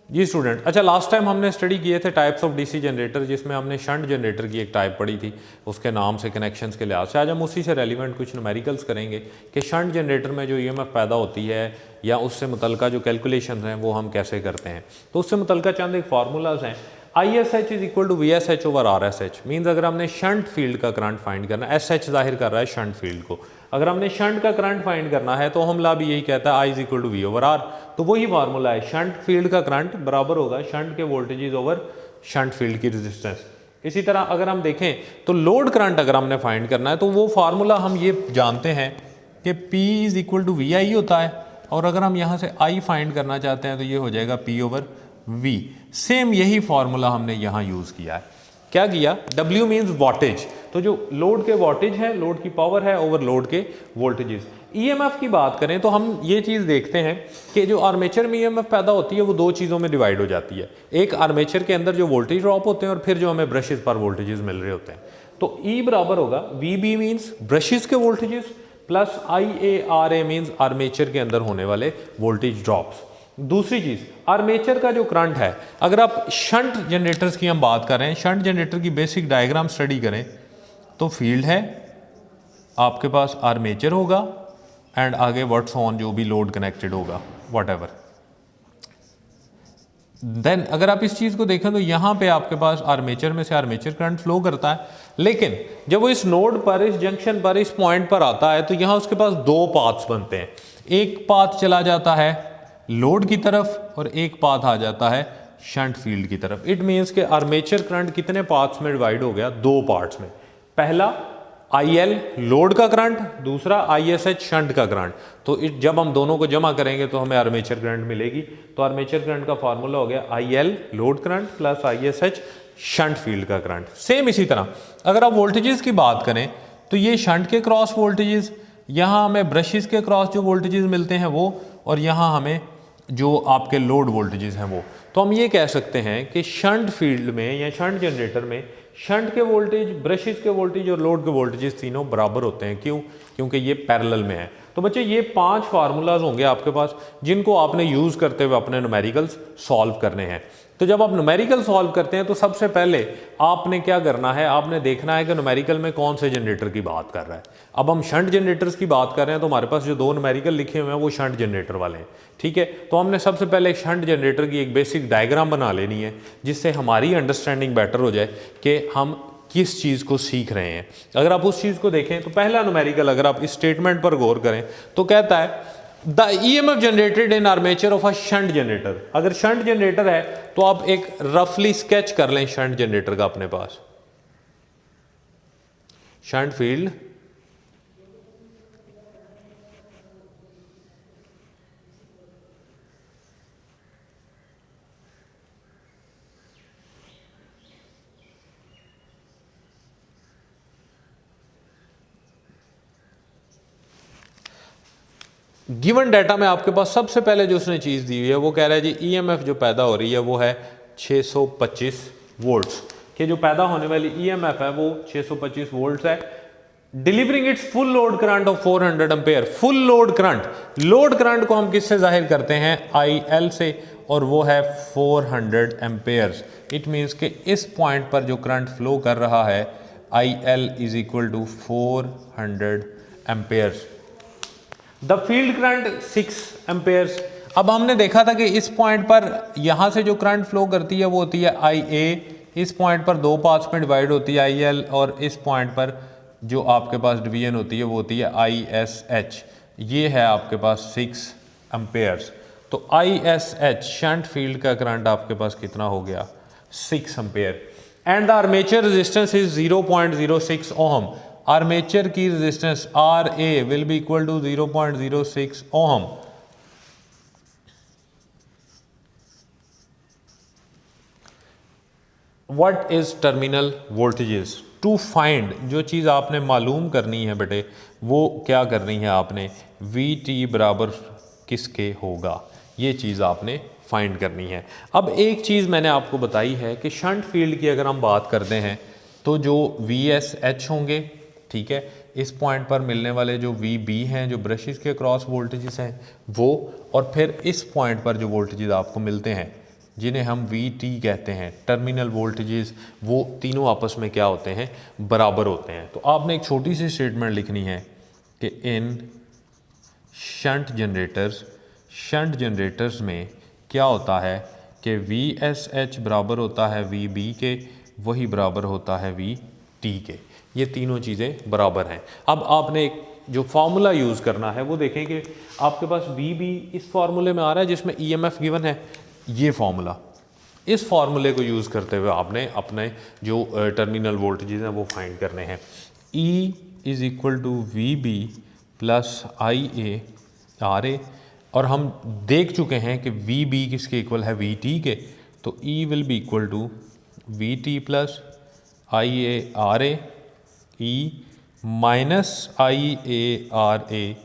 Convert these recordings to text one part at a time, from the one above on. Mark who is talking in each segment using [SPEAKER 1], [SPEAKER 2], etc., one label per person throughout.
[SPEAKER 1] जी student, अच्छा last time हमने study किए थे टाइप्स ऑफ डीसी जनरेटर, जिसमें हमने शंट जनरेटर की एक टाइप पढ़ी थी उसके नाम से, कनेक्शंस के लिहाज से। आज हम उसी से रेलिवेंट कुछ न्यूमेरिकल्स करेंगे कि शंट जनरेटर में जो ईएमएफ पैदा होती है या उससे मुतल्लिका जो कैलकुलेशन हैं वो हम कैसे करते हैं। तो उससे मुतल्लिका चंद एक फार्मूलाज हैं। ISH is equal to VSH over RSH। Means अगर हमने शंट फील्ड का करंट फाइंड करना है, SH जाहिर कर रहा है शंट फील्ड को, अगर हमने शंट का करंट फाइंड करना है तो हम ला भी यही कहता है I is equal to V over R। तो वही फार्मूला है, शंट फील्ड का करंट बराबर होगा शंट के वोल्टेजेस ओवर शंट फील्ड की रेजिस्टेंस। इसी तरह अगर हम देखें तो लोड करंट अगर हमने फाइंड करना है तो वो फार्मूला हम ये जानते हैं कि P is equal to VI होता है, और अगर हम यहाँ से I फाइंड करना चाहते हैं तो ये हो जाएगा P ओवर V। सेम यही फार्मूला हमने यहाँ यूज़ किया है। क्या किया? W मीन्स वॉटेज, तो जो लोड के वॉटेज है, लोड की पावर है ओवर लोड के वोल्टेजेस। ईएमएफ की बात करें तो हम ये चीज़ देखते हैं कि जो आर्मेचर में ईएमएफ पैदा होती है वो दो चीज़ों में डिवाइड हो जाती है। एक आर्मेचर के अंदर जो वोल्टेज ड्रॉप होते हैं और फिर जो हमें ब्रशेस पर वोल्टेजेस मिल रहे होते हैं। तो E बराबर होगा VB मीन्स ब्रशेस के voltages plus IARA means armature के अंदर होने वाले वोल्टेज ड्रॉप्स। दूसरी चीज़, आर्मेचर का जो करंट है, अगर आप शंट जनरेटर्स की हम बात करें, शंट जनरेटर की बेसिक डायग्राम स्टडी करें तो फील्ड है, आपके पास आर्मेचर होगा एंड आगे व्हाट्स ऑन जो भी लोड कनेक्टेड होगा व्हाटएवर। देन अगर आप इस चीज़ को देखें तो यहाँ पे आपके पास आर्मेचर में से आर्मेचर करंट फ्लो करता है, लेकिन जब वो इस नोड पर, इस जंक्शन पर, इस पॉइंट पर आता है तो यहाँ उसके पास दो पाथ्स बनते हैं। एक पाथ चला जाता है लोड की तरफ और एक पाथ आ जाता है शंट फील्ड की तरफ। इट मीन्स के आर्मेचर करंट कितने पार्ट्स में डिवाइड हो गया? दो पार्ट्स में। पहला IL लोड का करंट, दूसरा ISH शंट का करंट। तो जब हम दोनों को जमा करेंगे तो हमें आर्मेचर करंट मिलेगी। तो आर्मेचर करंट का फार्मूला हो गया IL load current plus ISH shunt field का करंट। सेम इसी तरह अगर आप वोल्टेजेस की बात करें तो ये शंट के क्रॉस वोल्टेजेस, यहाँ हमें ब्रशेस के क्रॉस जो वोल्टेजेस मिलते हैं वो, और यहाँ हमें जो आपके लोड वोल्टेजेस हैं वो। तो हम ये कह सकते हैं कि शंट फील्ड में या शंट जनरेटर में शंट के वोल्टेज, ब्रशेस के वोल्टेज और लोड के वोल्टेजेस तीनों बराबर होते हैं। क्यों? क्योंकि ये पैरेलल में है। तो बच्चे ये 5 फार्मूलाज होंगे आपके पास जिनको आपने यूज़ करते हुए अपने न्यूमेरिकल्स सॉल्व करने हैं। तो जब आप न्यूमेरिकल सॉल्व करते हैं तो सबसे पहले आपने क्या करना है, आपने देखना है कि न्यूमेरिकल में कौन से जनरेटर की बात कर रहा है। अब हम शंट जनरेटर्स की बात कर रहे हैं तो हमारे पास जो दो न्यूमेरिकल लिखे हुए हैं वो शंट जनरेटर वाले हैं, ठीक है। तो हमने सबसे पहले शंट जनरेटर की एक बेसिक डायग्राम बना लेनी है जिससे हमारी अंडरस्टैंडिंग बेटर हो जाए कि हम किस चीज़ को सीख रहे हैं। अगर आप उस चीज़ को देखें तो पहला न्यूमेरिकल, अगर आप इस स्टेटमेंट पर गौर करें तो कहता है the EMF generated in armature of a shunt generator. अगर शंट जनरेटर है तो आप एक रफली स्केच कर लें शंट जनरेटर का अपने पास। शंट फील्ड गिवन डाटा में आपके पास सबसे पहले जो उसने चीज़ दी हुई है वो कह रहा है जी EMF जो पैदा हो रही है वो है 625 वोल्ट्स, कि जो पैदा होने वाली EMF है वो 625 वोल्ट्स है। Delivering its full load current of 400 ampere. Full load current, load current को हम किससे जाहिर करते हैं? IL से, और वो है 400 एम्पेयर्स। इट मीन्स कि इस पॉइंट पर जो करंट फ्लो कर रहा है IL is equal to 400 amperes. The field current 6 amperes. अब हमने देखा था कि इस पॉइंट पर यहाँ से जो करंट फ्लो करती है वो होती है IA, इस पॉइंट पर दो पार्ट्स में डिवाइड होती है IL, और इस पॉइंट पर जो आपके पास डिवीजन होती है वो होती है ISH। ये है आपके पास 6 एम्पेयर्स। तो ISH शंट फील्ड का करंट आपके पास कितना हो गया? 6 ampere. And the armature resistance is 0.06 ohm. Armature की resistance RA will be equal to 0.06 ohm. What is terminal voltages? To find, जो चीज़ आपने मालूम करनी है बेटे वो क्या करनी है आपने? VT बराबर किसके होगा, ये चीज़ आपने फाइंड करनी है। अब एक चीज़ मैंने आपको बताई है कि शंट फील्ड की अगर हम बात करते हैं तो जो VSH होंगे, ठीक है, इस पॉइंट पर मिलने वाले जो VB हैं, जो ब्रशेस के क्रॉस वोल्टेजेस हैं वो, और फिर इस पॉइंट पर जो वोल्टेजेस आपको मिलते हैं जिन्हें हम VT कहते हैं, टर्मिनल वोल्टेजेस, वो तीनों आपस में क्या होते हैं, बराबर होते हैं। तो आपने एक छोटी सी स्टेटमेंट लिखनी है कि इन शंट जनरेटर्स में क्या होता है कि VSH बराबर होता है VB के, वही बराबर होता है VT के। ये तीनों चीज़ें बराबर हैं। अब आपने एक जो फार्मूला यूज़ करना है वो देखें कि आपके पास VB इस फार्मूले में आ रहा है जिसमें EMF गिवन है, ये फार्मूला, इस फार्मूले को यूज़ करते हुए आपने अपने जो टर्मिनल वोल्टेजेस हैं वो फाइंड करने हैं। E is equal to VB plus IA RA, और हम देख चुके हैं कि VB किसके इक्वल है, VT के, तो E will be equal to VT plus IA RA, E minus IA RA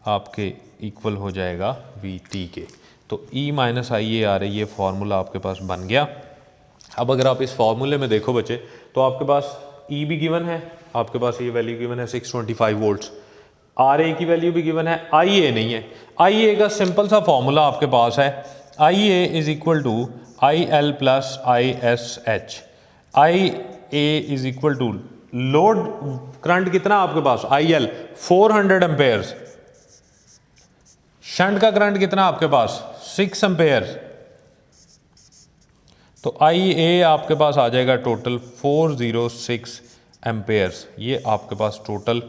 [SPEAKER 1] आपके इक्वल हो जाएगा VT के। तो E माइनस IA RA ये फार्मूला आपके पास बन गया। अब अगर आप इस फार्मूले में देखो बच्चे, तो आपके पास E भी गिवन है, आपके पास ये वैल्यू गिवन है 625 वोल्ट्स, RA की वैल्यू भी गिवन है, IA नहीं है। IA का सिंपल सा फार्मूला आपके पास है, IA is equal to IL plus ISH। IA is equal to load current कितना आपके पास, IL 400 एम्पेयर्स, शंट का करंट कितना आपके पास 6 एम्पेयर, तो IA आपके पास आ जाएगा टोटल 406 एम्पेयर्स। ये आपके पास टोटल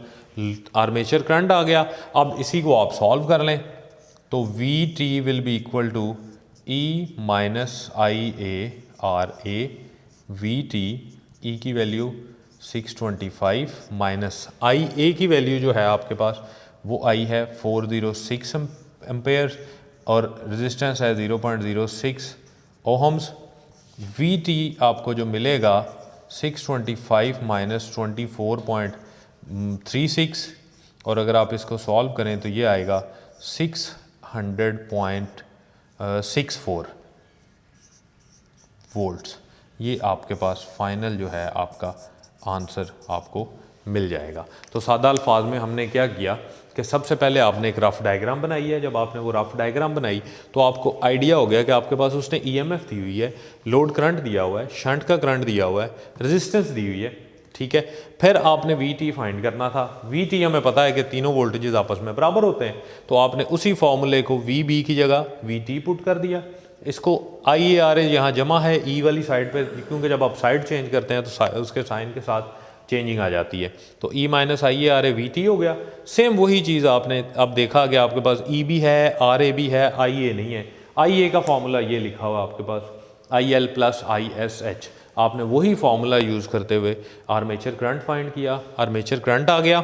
[SPEAKER 1] आर्मेचर करंट आ गया। अब इसी को आप सॉल्व कर लें तो VT will be equal to E minus IA RA VT, E की वैल्यू 625 माइनस IA की वैल्यू जो है आपके पास वो आई है 406 एम्पेयर और रेजिस्टेंस है 0.06 ओहम्स। VT आपको जो मिलेगा 625 माइनस 24.36, और अगर आप इसको सॉल्व करें तो ये आएगा 600.64 वोल्ट्स। ये आपके पास फाइनल जो है आपका आंसर आपको मिल जाएगा। तो सादा अल्फाज में हमने क्या किया कि सबसे पहले आपने एक रफ़ डायग्राम बनाई है। जब आपने वो रफ़ डायग्राम बनाई तो आपको आइडिया हो गया कि आपके पास उसने EMF दी हुई है, लोड करंट दिया हुआ है, शंट का करंट दिया हुआ है, रेजिस्टेंस दी हुई है, ठीक है। फिर आपने VT फाइंड करना था। VT हमें पता है कि तीनों वोल्टेजेस आपस में बराबर होते हैं, तो आपने उसी फॉर्मूले को VB की जगह VT पुट कर दिया। इसको IA RA यहाँ जमा है E वाली साइड पे, क्योंकि जब आप साइड चेंज करते हैं तो उसके साइन के साथ चेंजिंग आ जाती है, तो E minus IA RA VT हो गया। सेम वही चीज़ आपने अब देखा कि आपके पास E भी है, RA भी है, IA नहीं है। IA का फॉर्मूला ये लिखा हुआ आपके पास IL प्लस ISH। आपने वही फार्मूला यूज़ करते हुए आर्मेचर करंट फाइंड किया, आर्मेचर करंट आ गया,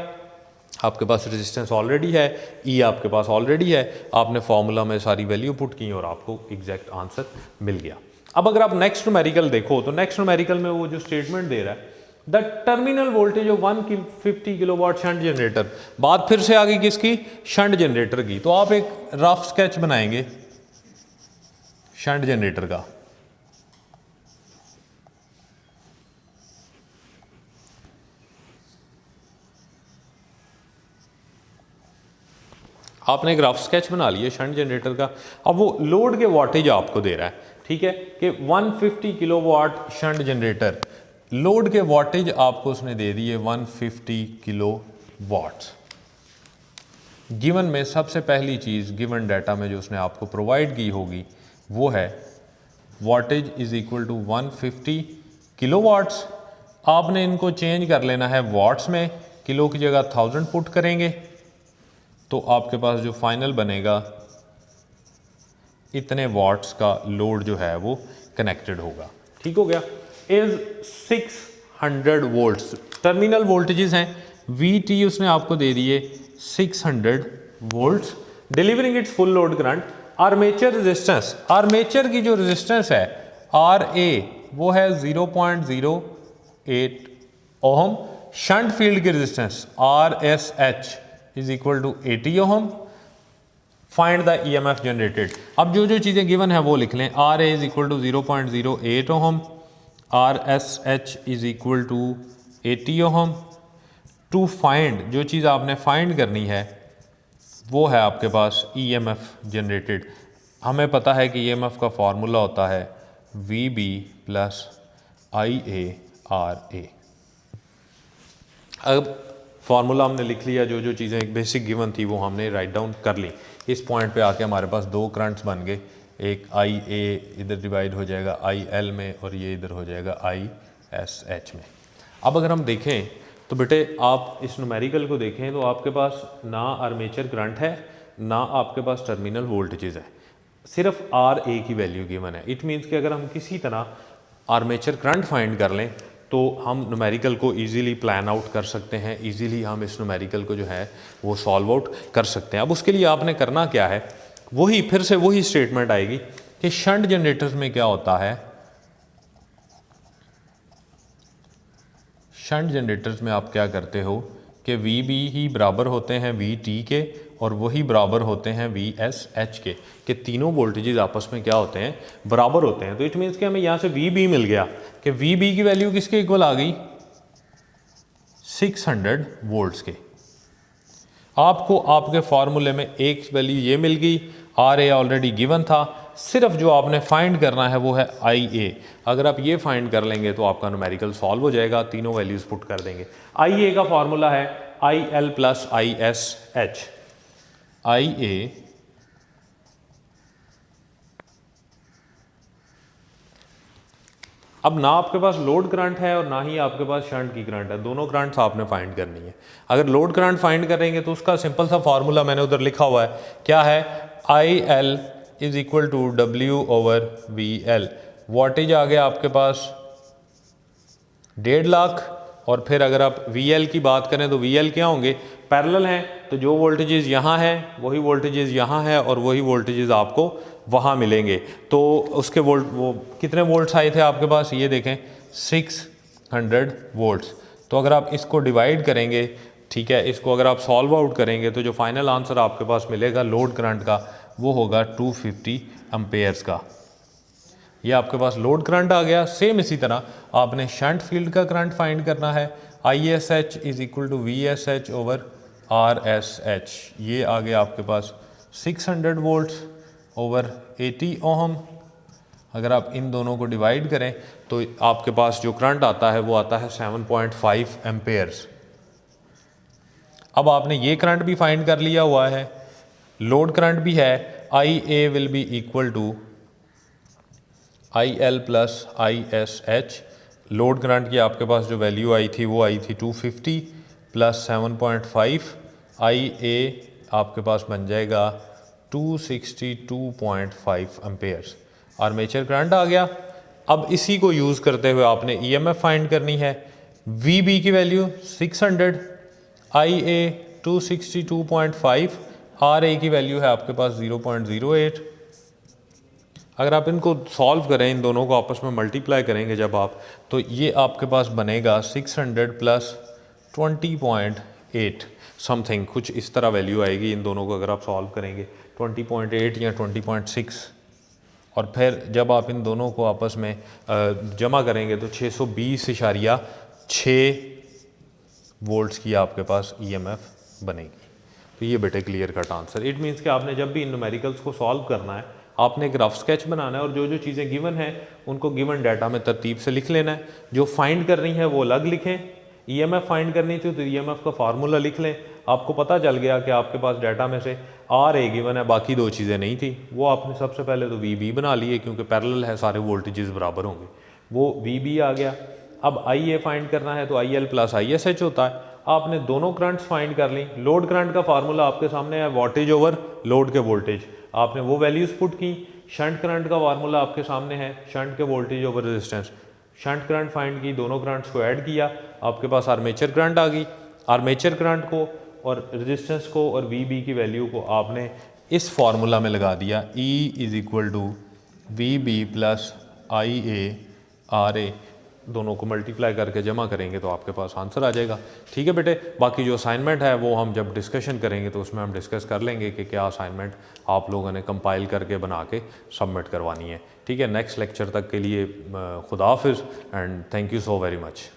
[SPEAKER 1] आपके पास रेजिस्टेंस ऑलरेडी है, E आपके पास ऑलरेडी है, आपने फार्मूला में सारी वैल्यू पुट की और आपको एग्जैक्ट आंसर मिल गया। अब अगर आप नेक्स्ट न्यूमेरिकल देखो तो नेक्स्ट न्यूमेरिकल में वो जो स्टेटमेंट दे रहा है, the terminal voltage of 150 kilowatt shunt generator, बात फिर से आ गई किसकी, शंट जनरेटर की। तो आप एक रफ स्केच बनाएंगे शंट जनरेटर का। आपने एक रफ स्केच बना लिया शंट जनरेटर का। अब वो लोड के वाटेज आपको दे रहा है, ठीक है, कि 150 किलोवाट शंट जनरेटर, लोड के वाटेज आपको उसने दे दिए 150 किलो वाट्स। गिवन में सबसे पहली चीज़ गिवन डाटा में जो उसने आपको प्रोवाइड की होगी वो है wattage is equal to 150 kilo watts. आपने इनको चेंज कर लेना है वाट्स में, किलो की जगह 1000 पुट करेंगे तो आपके पास जो फाइनल बनेगा इतने वाट्स का लोड जो है वो कनेक्टेड होगा, ठीक हो गया। इज 600 वोल्ट्स टर्मिनल वोल्टेजेस हैं, VT उसने आपको दे दिए 600 वोल्ट्स, delivering its full load current. Armature resistance, armature की जो रेजिस्टेंस है RA वो है 0.08 ओहम। शंट फील्ड की resistance RSH is equal to 80 ohm. Find the EMF generated. अब जो जो चीज़ें गिवन है वो लिख लें। RA is equal to 0.08 ohm, RSH is equal to 80 ohm. To find, जो चीज़ आपने फाइंड करनी है वो है आपके पास EMF जनरेटेड। हमें पता है कि EMF का फार्मूला होता है V B plus I A R A. अब फार्मूला हमने लिख लिया, जो जो चीज़ें एक बेसिक गिवन थी वो हमने राइट डाउन कर ली। इस पॉइंट पे आके हमारे पास दो करंट्स बन गए, एक आई ए इधर डिवाइड हो जाएगा आई एल में और ये इधर हो जाएगा आई एस एच में। अब अगर हम देखें तो बेटे आप इस न्यूमेरिकल को देखें तो आपके पास ना आर्मेचर करंट है ना आपके पास टर्मिनल वोल्टेजेस है, सिर्फ आर ए की वैल्यू गिवन है। इट मीन्स कि अगर हम किसी तरह आर्मेचर करंट फाइंड कर लें तो हम न्यूमेरिकल को इजीली प्लान आउट कर सकते हैं, इजीली हम इस न्यूमेरिकल को जो है वो सॉल्व आउट कर सकते हैं। अब उसके लिए आपने करना क्या है, वही फिर से वही स्टेटमेंट आएगी कि शंट जनरेटर्स में क्या होता है। शंट जनरेटर्स में आप क्या करते हो कि वी बी ही बराबर होते हैं वी टी के और वही बराबर होते हैं वी एस एच के, कि तीनों वोल्टेजेस आपस में क्या होते हैं, बराबर होते हैं। तो इट मीन्स कि हमें यहाँ से वी बी मिल गया कि वी बी की वैल्यू किसके इक्वल आ गई, 600 वोल्ट्स के। आपको आपके फार्मूले में एक वैल्यू ये मिल गई, आर ए ऑलरेडी गिवन था, सिर्फ जो आपने फाइंड करना है वो है आई ए। अगर आप ये फाइंड कर लेंगे तो आपका न्यूमेरिकल सॉल्व हो जाएगा, तीनों वैल्यूज पुट कर देंगे। आई ए का फार्मूला है I L plus I S H. I A अब ना आपके पास लोड करंट है और ना ही आपके पास शंट की करंट है, दोनों करंट्स आपने फाइंड करनी है। अगर लोड करंट फाइंड करेंगे तो उसका सिंपल सा फार्मूला मैंने उधर लिखा हुआ है, क्या है, I L is equal to W over V L. Voltage आ गया आपके पास 1.5 लाख, और फिर अगर आप वी एल की बात करें तो वी एल क्या होंगे, पैरेलल हैं, तो जो वोल्टेजेस यहाँ हैं वही वोल्टेजेस यहाँ है और वही वोल्टेजेस आपको वहाँ मिलेंगे। तो उसके वो कितने वोल्ट्स आए थे आपके पास, ये देखें 600 वोल्ट्स। तो अगर आप इसको डिवाइड करेंगे, ठीक है, इसको अगर आप सॉल्व आउट करेंगे तो जो फाइनल आंसर आपके पास मिलेगा लोड करंट का वो होगा 250 एम्पेयर्स का। ये आपके पास लोड करंट आ गया। सेम इसी तरह आपने शंट फील्ड का करंट फाइंड करना है, I S H is equal to V S H over R S H. ये आ गया आपके पास 600 वोल्ट्स ओवर 80 ओहम। अगर आप इन दोनों को डिवाइड करें तो आपके पास जो करंट आता है वो आता है 7.5 एम्पेयर्स। अब आपने ये करंट भी फाइंड कर लिया हुआ है, लोड करंट भी है, I A will be equal to I L plus I S H. Load current की आपके पास जो वैल्यू आई थी वो आई थी 250 प्लस 7.5, आई ए आपके पास बन जाएगा 262.5 एम्पेयर्स। आर्मेचर करंट आ गया। अब इसी को यूज़ करते हुए आपने ईएमएफ फाइंड करनी है। वी बी की value 600, I A 262.5, R A की वैल्यू है आपके पास 0.08। अगर आप इनको सॉल्व करें, इन दोनों को आपस में मल्टीप्लाई करेंगे जब आप, तो ये आपके पास बनेगा 600 प्लस 20.8 समथिंग, कुछ इस तरह वैल्यू आएगी। इन दोनों को अगर आप सॉल्व करेंगे 20.8 या 20.6, और फिर जब आप इन दोनों को आपस में जमा करेंगे तो 620.6 वोल्ट्स की आपके पास ईएमएफ बनेगी। तो ये बेटे clear cut answer. It means कि आपने जब भी इन न्यूमेरिकल्स को सॉल्व करना है आपने एक रफ स्केच बनाना है और जो जो चीज़ें गिवन हैं उनको गिवन डाटा में तरतीब से लिख लेना है। जो फाइंड करनी है वो अलग लिखें। ईएमएफ फाइंड करनी थी तो ईएमएफ का फार्मूला लिख लें। आपको पता चल गया कि आपके पास डाटा में से आर ए गिवन है, बाकी दो चीज़ें नहीं थी, वो आपने सबसे पहले तो वी बी बना लिए क्योंकि पैरेलल है, सारे वोल्टेजेस बराबर होंगे, वो वी बी आ गया। अब आई ए फाइंड करना है तो आई L plus I S H होता है। आपने दोनों करंट्स फाइंड कर ली। लोड करंट का फार्मूला आपके सामने है, वोल्टेज ओवर लोड के वोल्टेज, आपने वो वैल्यूज़ पुट की। शंट करंट का फार्मूला आपके सामने है, शंट के voltage over resistance. Shunt current find की, दोनों करंट्स को ऐड किया, आपके पास आर्मेचर करंट आ गई। आर्मेचर करंट को और रेजिस्टेंस को और वी बी की वैल्यू को आपने इस फार्मूला में लगा दिया, E is equal to V B plus I A R A. दोनों को मल्टीप्लाई करके जमा करेंगे तो आपके पास आंसर आ जाएगा। ठीक है बेटे, बाकी जो असाइनमेंट है वो हम जब डिस्कशन करेंगे तो उसमें हम डिस्कस कर लेंगे कि क्या असाइनमेंट आप लोगों ने कंपाइल करके बना के सबमिट करवानी है। ठीक है, नेक्स्ट लेक्चर तक के लिए खुदा हाफिज़ and thank you so very much.